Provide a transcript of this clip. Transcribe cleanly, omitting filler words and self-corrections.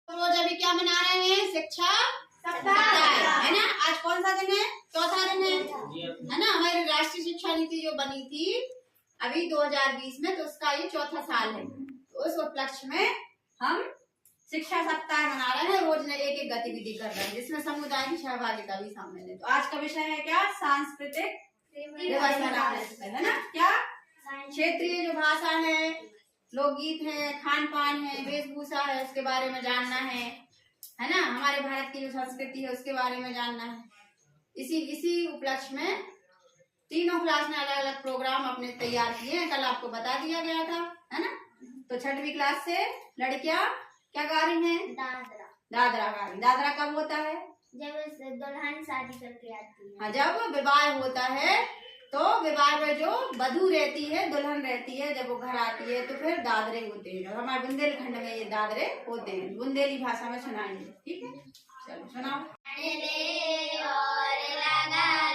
रोज अभी क्या मना रहे हैं? शिक्षा सप्ताह है ना। आज कौन सा दिन है? चौथा दिन है ना। हमारी राष्ट्रीय शिक्षा नीति जो बनी थी अभी 2020 में, तो उसका ये चौथा साल है। तो उस उपलक्ष्य में हम शिक्षा सप्ताह मना रहे हैं। रोज एक एक गतिविधि कर रहे हैं जिसमें समुदाय की सहभागिता भी शामिल है। तो आज का विषय है क्या? सांस्कृतिक दिवस मना रहे हैं, है ना। क्या क्षेत्रीय जो भाषा है, लोकगीत है, खान पान है, वेशभूषा है, उसके बारे में जानना है ना। हमारे भारत की जो संस्कृति है उसके बारे में जानना है। इसी उपलक्ष्य में तीनों क्लास ने अलग अलग प्रोग्राम अपने तैयार किए हैं। कल आपको बता दिया गया था, है ना। तो छठवीं क्लास से लड़कियां क्या गा रही हैं? दादरा गा रही। दादरा कब होता है? जब दुल्हन शादी करके आती है। हाँ, जब विवाह होता है तो विवाह में जो वधू रहती है, दुल्हन रहती है, जब वो घर आती है तो फिर दादरे होते हैं। हमारे बुंदेलखंड में ये दादरे होते हैं। बुंदेली भाषा में सुनाएंगे, ठीक है। चलो सुनाओ। और लगा